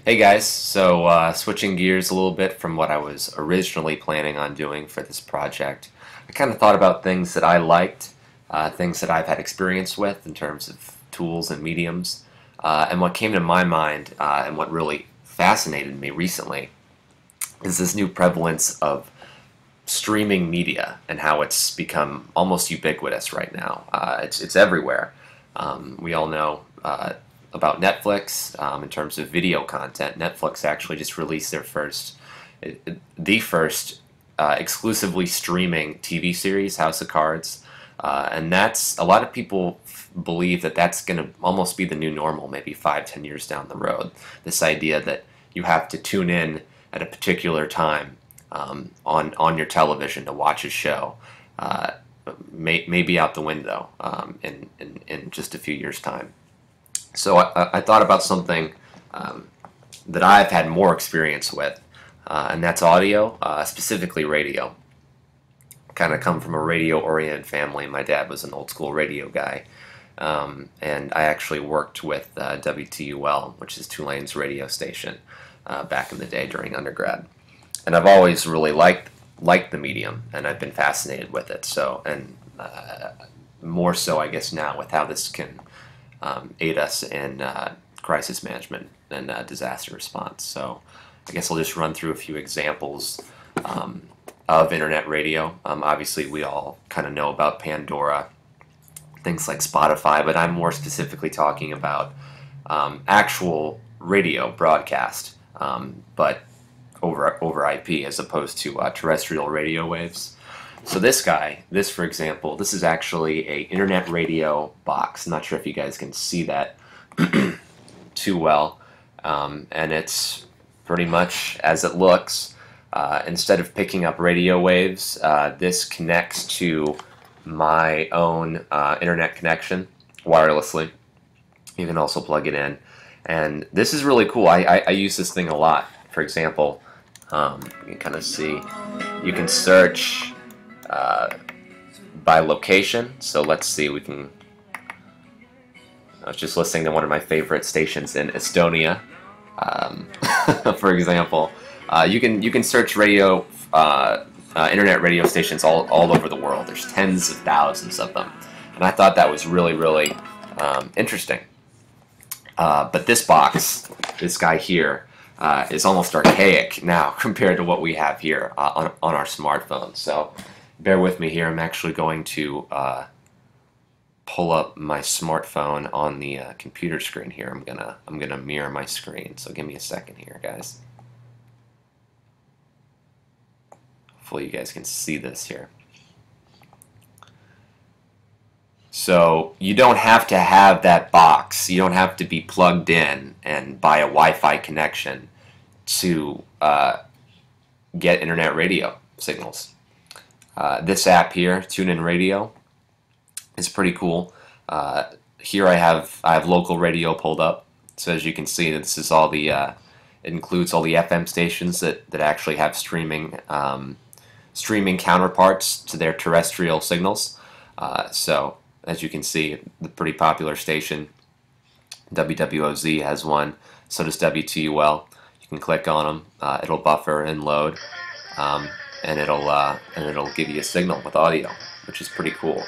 Hey guys, so switching gears a little bit from what I was originally planning on doing for this project, I kind of thought about things that I liked, things that I've had experience with in terms of tools and mediums, and what came to my mind and what really fascinated me recently is this new prevalence of streaming media and how it's become almost ubiquitous right now. It's everywhere. We all know about Netflix in terms of video content. Netflix actually just released the first exclusively streaming TV series, House of Cards, and that's a lot of people believe that that's going to almost be the new normal, maybe 5, 10 years down the road. This idea that you have to tune in at a particular time on your television to watch a show may be out the window in just a few years' time. So I thought about something that I've had more experience with, and that's audio, specifically radio. Kind of come from a radio-oriented family. My dad was an old-school radio guy, and I actually worked with WTUL, which is Tulane's radio station, back in the day during undergrad. And I've always really liked the medium, and I've been fascinated with it. So, and more so, I guess now with how this can aid us in crisis management and disaster response. So, I guess I'll just run through a few examples of internet radio. Obviously, we all kind of know about Pandora, things like Spotify, but I'm more specifically talking about actual radio broadcast, but over IP as opposed to terrestrial radio waves. So this for example, this is actually a internet radio box. I'm not sure if you guys can see that too well, and it's pretty much as it looks. Instead of picking up radio waves, this connects to my own internet connection wirelessly. You can also plug it in, and this is really cool. I use this thing a lot. For example, you can kind of see, you can search by location. So let's see, I was just listening to one of my favorite stations in Estonia, for example. You can search radio, internet radio stations all over the world. There's tens of thousands of them, and I thought that was really interesting. But this box, this guy here, is almost archaic now compared to what we have here on our smartphones. So bear with me here. I'm actually going to pull up my smartphone on the computer screen here. I'm gonna mirror my screen. So give me a second here, guys. Hopefully you guys can see this here. So you don't have to have that box. You don't have to be plugged in and buy a Wi-Fi connection to get internet radio signals. This app here, TuneIn Radio, is pretty cool. Here I have local radio pulled up. So as you can see, this is all the it includes all the FM stations that actually have streaming counterparts to their terrestrial signals. So as you can see, the pretty popular station, WWOZ, has one. So does WTUL. You can click on them. It'll buffer and load, and it'll give you a signal with audio, which is pretty cool.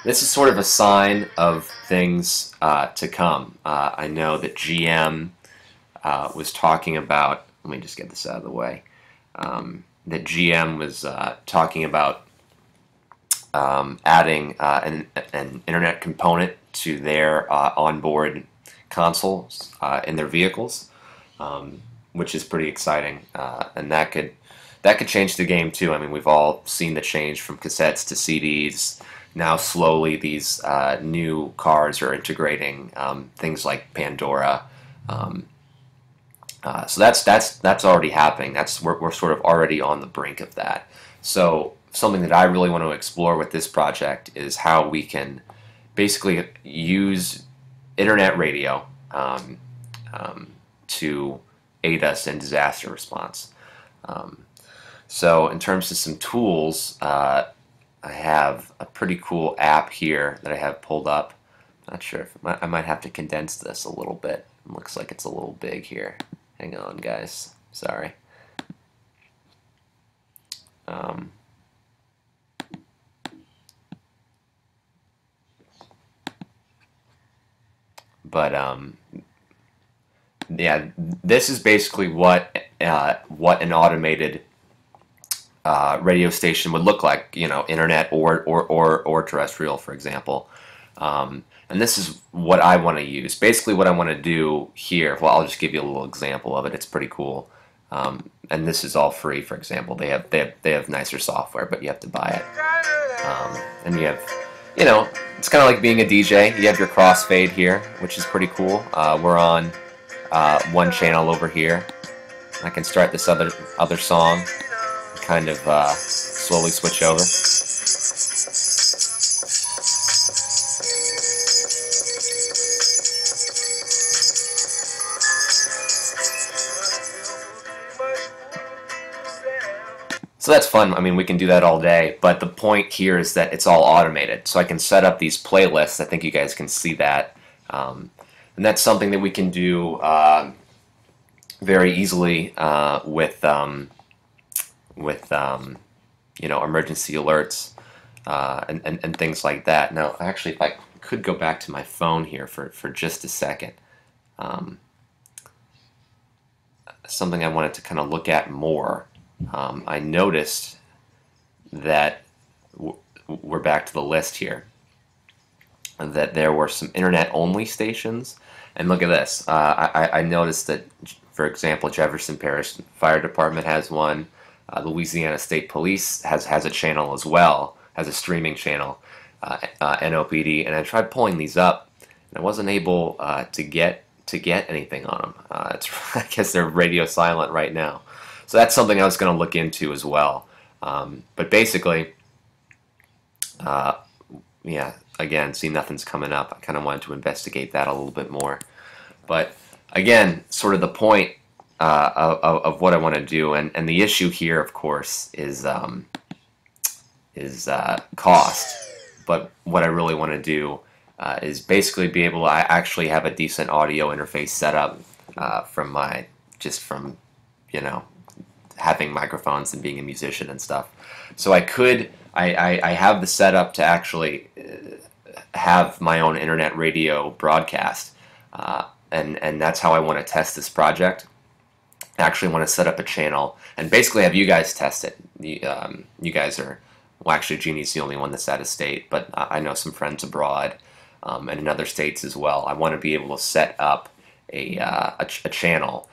This is sort of a sign of things to come. I know that GM was talking about. Let me just get this out of the way. That GM was talking about adding an internet component to their onboard consoles in their vehicles, which is pretty exciting, and that could change the game too. I mean, we've all seen the change from cassettes to CDs. Now slowly these new cars are integrating things like Pandora. So that's already happening. We're sort of already on the brink of that. So something that I really want to explore with this project is how we can basically use internet radio to aid us in disaster response. So in terms of some tools, I have a pretty cool app here that I have pulled up. Not sure if I might have to condense this a little bit. Looks like it's a little big here. Hang on, guys. Sorry. But yeah, this is basically what an automated radio station would look like. You know, internet or terrestrial, for example. And this is what I want to use. Basically, what I want to do here. Well, I'll just give you a little example of it. It's pretty cool. And this is all free. For example, they have nicer software, but you have to buy it. And you have, you know, it's kind of like being a DJ. You have your crossfade here, which is pretty cool. We're on one channel over here. I can start this other song, kind of slowly switch over. So that's fun. I mean, we can do that all day, but the point here is that it's all automated. So I can set up these playlists. I think you guys can see that. And that's something that we can do very easily with you know, emergency alerts and things like that. Now, actually, if I could go back to my phone here for just a second. Something I wanted to kind of look at more. I noticed that we're back to the list here, that there were some internet-only stations. And look at this. I noticed that, for example, Jefferson Parish Fire Department has one. Louisiana State Police has a channel as well, has a streaming channel, NOPD. And I tried pulling these up, and I wasn't able to get anything on them. I guess they're radio silent right now. So that's something I was going to look into as well. But basically, yeah, again, see, nothing's coming up. I kind of wanted to investigate that a little bit more. But again, sort of the point of what I want to do, and the issue here, of course, is cost. But what I really want to do is basically be able to actually have a decent audio interface set up from you know, having microphones and being a musician and stuff. So I have the setup to actually have my own internet radio broadcast, and that's how I want to test this project. I actually want to set up a channel and basically have you guys test it. You guys are, well, actually Jeannie's the only one that's out of state, but I know some friends abroad and in other states as well. I want to be able to set up a channel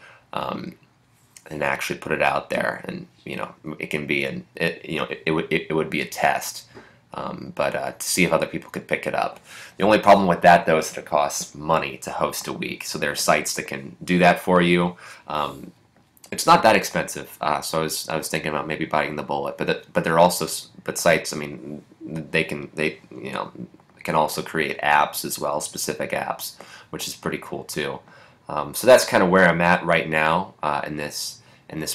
and actually put it out there, and you know, it can be it would be a test, but to see if other people could pick it up. The only problem with that, though, is that it costs money to host a week. So there are sites that can do that for you. It's not that expensive, so I was thinking about maybe biting the bullet. But there are also sites. I mean, they you know, can also create apps as well, specific apps, which is pretty cool too. So that's kind of where I'm at right now in this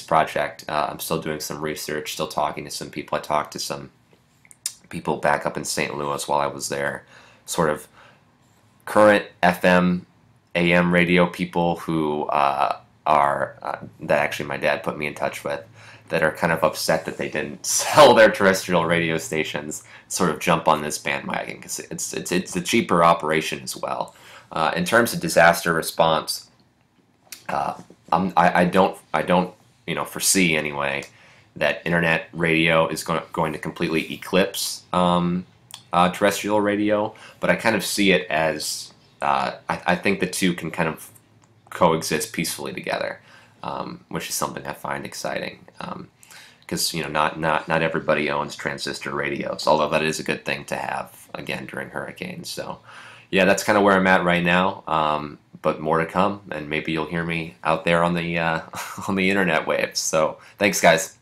project. I'm still doing some research, still talking to some people. I talked to some people back up in St. Louis while I was there, sort of current FM, AM radio people who that actually my dad put me in touch with, that are kind of upset that they didn't sell their terrestrial radio stations, sort of jump on this bandwagon, because it's a cheaper operation as well. In terms of disaster response, I don't you know, foresee anyway that internet radio is going to completely eclipse terrestrial radio, but I kind of see it as I think the two can kind of coexist peacefully together, which is something I find exciting. Because you know, not everybody owns transistor radios, although that is a good thing to have, again, during hurricanes. So yeah, that's kind of where I'm at right now, but more to come, and maybe you'll hear me out there on the on the internet waves. So thanks, guys.